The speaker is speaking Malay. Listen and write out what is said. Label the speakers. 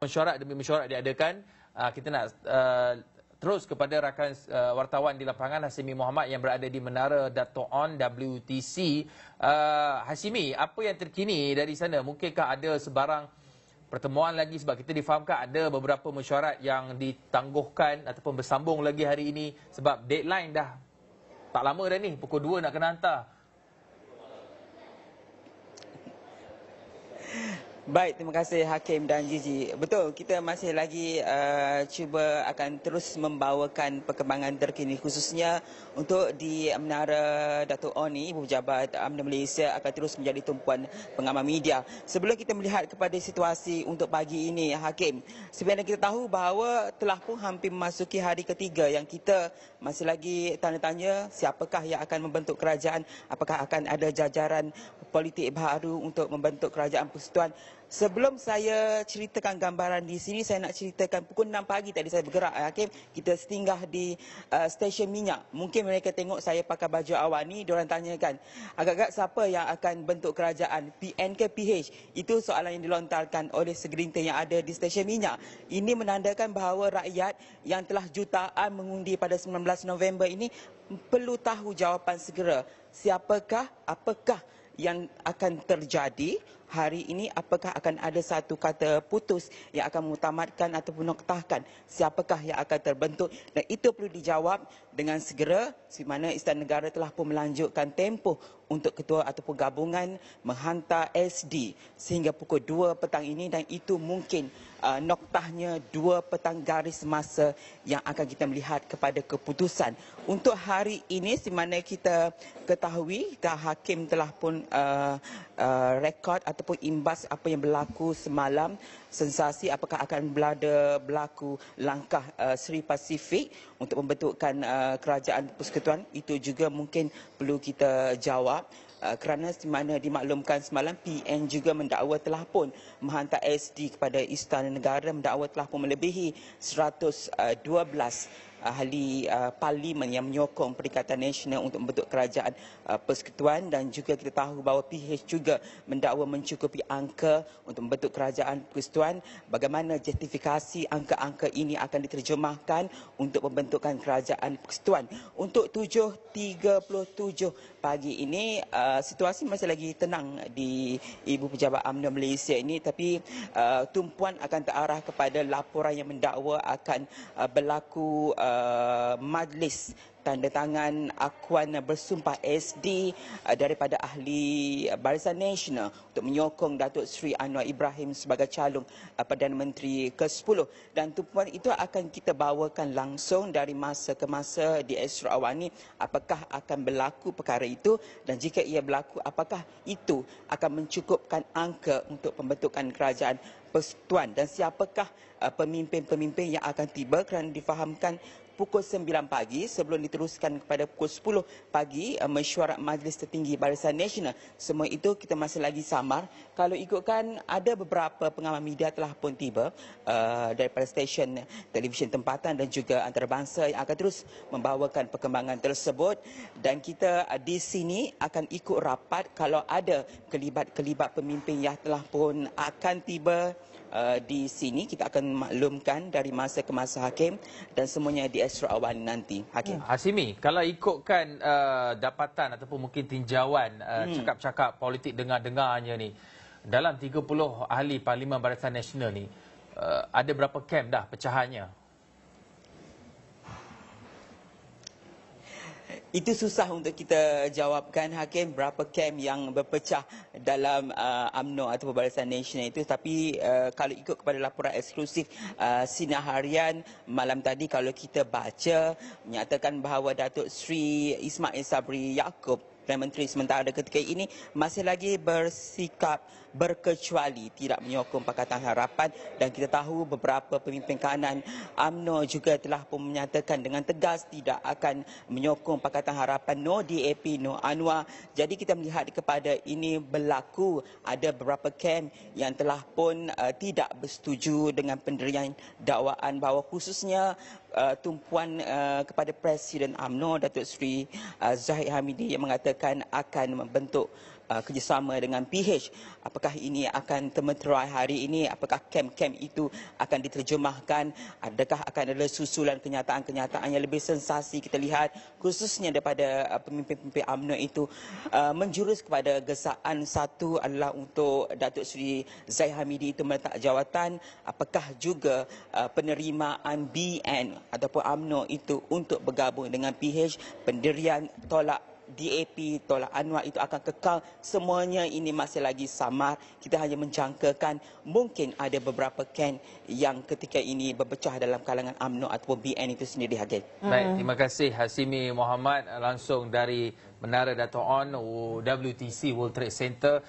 Speaker 1: mesyuarat demi mesyuarat diadakan. Kita nak terus kepada rakan wartawan di lapangan Hasimi Muhammad yang berada di Menara Dato' On WTC. Hasimi, apa yang terkini dari sana? Mungkinkah ada sebarang pertemuan lagi, sebab kita difahamkan ada beberapa mesyuarat yang ditangguhkan ataupun bersambung lagi hari ini sebab deadline dah tak lama dah ni, pukul 2 nak kena hantar.
Speaker 2: Baik, terima kasih Hakim dan Gigi. Betul, kita masih lagi cuba akan terus membawakan perkembangan terkini khususnya untuk di Menara Dato' On ni, Ibu Pejabat UMNO Malaysia akan terus menjadi tumpuan pengamal media. Sebelum kita melihat kepada situasi untuk pagi ini, Hakim, sebenarnya kita tahu bahawa telah pun hampir memasuki hari ketiga yang kita masih lagi tanda tanya siapakah yang akan membentuk kerajaan, apakah akan ada jajaran politik baru untuk membentuk kerajaan persekutuan. Sebelum saya ceritakan gambaran di sini, saya nak ceritakan pukul 6 pagi tadi saya bergerak, Hakim. Kita singgah di stesen minyak. Mungkin mereka tengok saya pakai baju awal ni, diorang tanyakan, agak-agak siapa yang akan bentuk kerajaan, PN ke PH? Itu soalan yang dilontarkan oleh segelintir yang ada di stesen minyak. Ini menandakan bahawa rakyat yang telah jutaan mengundi pada 19 November ini perlu tahu jawapan segera. Siapakah, apakah yang akan terjadi hari ini, apakah akan ada satu kata putus yang akan mengutamatkan ataupun noktahkan siapakah yang akan terbentuk, dan itu perlu dijawab dengan segera, di mana Istana Negara telah pun melanjutkan tempoh untuk ketua ataupun gabungan menghantar SD sehingga pukul 2 petang ini, dan itu mungkin noktahnya 2 petang garis masa yang akan kita melihat kepada keputusan. Untuk hari ini, di mana kita ketahui Hakim telah pun rekod ataupun imbas apa yang berlaku semalam, sensasi apakah akan berlaku langkah Sri Pasifik untuk membentukkan kerajaan persekutuan, itu juga mungkin perlu kita jawab. Kerana di mana dimaklumkan semalam PN juga mendakwa telah pun menghantar SD kepada Istana Negara, mendakwa telah pun melebihi 112 ahli parlimen yang menyokong Perikatan Nasional untuk membentuk kerajaan persekutuan, dan juga kita tahu bahawa PH juga mendakwa mencukupi angka untuk membentuk kerajaan persekutuan. Bagaimana justifikasi angka-angka ini akan diterjemahkan untuk pembentukan kerajaan persekutuan. Untuk 7.37 pagi ini situasi masih lagi tenang di Ibu Pejabat UMNO Malaysia ini, tapi tumpuan akan terarah kepada laporan yang mendakwa akan berlaku majlis tanda tangan akuan bersumpah SD daripada ahli Barisan Nasional untuk menyokong Datuk Seri Anwar Ibrahim sebagai calon Perdana Menteri ke-10, dan tumpuan itu akan kita bawakan langsung dari masa ke masa di Astro Awani. Apakah akan berlaku perkara itu, dan jika ia berlaku, apakah itu akan mencukupkan angka untuk pembentukan kerajaan persekutuan, dan siapakah pemimpin-pemimpin yang akan tiba, kerana difahamkan pukul 9 pagi sebelum diteruskan kepada pukul 10 pagi mesyuarat Majlis Tertinggi Barisan Nasional. Semua itu kita masih lagi samar. Kalau ikutkan, ada beberapa pengamal media telah pun tiba daripada stesen televisyen tempatan dan juga antarabangsa yang akan terus membawakan perkembangan tersebut, dan kita di sini akan ikut rapat kalau ada kelibat pemimpin yang telah pun akan tiba di sini. Kita akan maklumkan dari masa ke masa, Hakim, dan semuanya di Astro Awani nanti, Hakim.
Speaker 1: Hasimi, kalau ikutkan dapatan ataupun mungkin tinjauan cakap-cakap politik dengar-dengarnya ni, dalam 30 ahli Parlimen Barisan Nasional ni, ada berapa kem dah pecahannya?
Speaker 2: Itu susah untuk kita jawabkan, Hakim, berapa kem yang berpecah dalam UMNO atau Barisan Nasional itu. Tapi kalau ikut kepada laporan eksklusif Sinar Harian malam tadi, kalau kita baca, menyatakan bahawa Datuk Seri Ismail Sabri Yaakob, Perdana Menteri sementara ketika ini, masih lagi bersikap berkecuali, tidak menyokong Pakatan Harapan, dan kita tahu beberapa pemimpin kanan UMNO juga telah pun menyatakan dengan tegas tidak akan menyokong Pakatan Harapan, no DAP, no Anwar. Jadi kita melihat kepada ini berlaku ada beberapa kem yang telah pun tidak bersetuju dengan pendirian dakwaan, bahawa khususnya tumpuan kepada Presiden UMNO Datuk Seri Zahid Hamidi yang mengatakan akan membentuk kerjasama dengan PH. Apakah ini akan termeterai hari ini? Apakah kem-kem itu akan diterjemahkan? Adakah akan ada susulan kenyataan-kenyataan yang lebih sensasi kita lihat, khususnya daripada pemimpin-pemimpin UMNO itu menjurus kepada gesaan satu adalah untuk Datuk Seri Zahid Hamidi itu meletak jawatan. Apakah juga penerimaan BN ataupun UMNO itu untuk bergabung dengan PH, pendirian tolak DAP, tolak Anwar itu akan kekal. Semuanya ini masih lagi samar. Kita hanya menjangkakan mungkin ada beberapa ken yang ketika ini berpecah dalam kalangan UMNO ataupun BN itu sendiri, Hakim.
Speaker 1: Baik, terima kasih Hasimi Mohamad langsung dari Menara Dato' On WTC World Trade Center.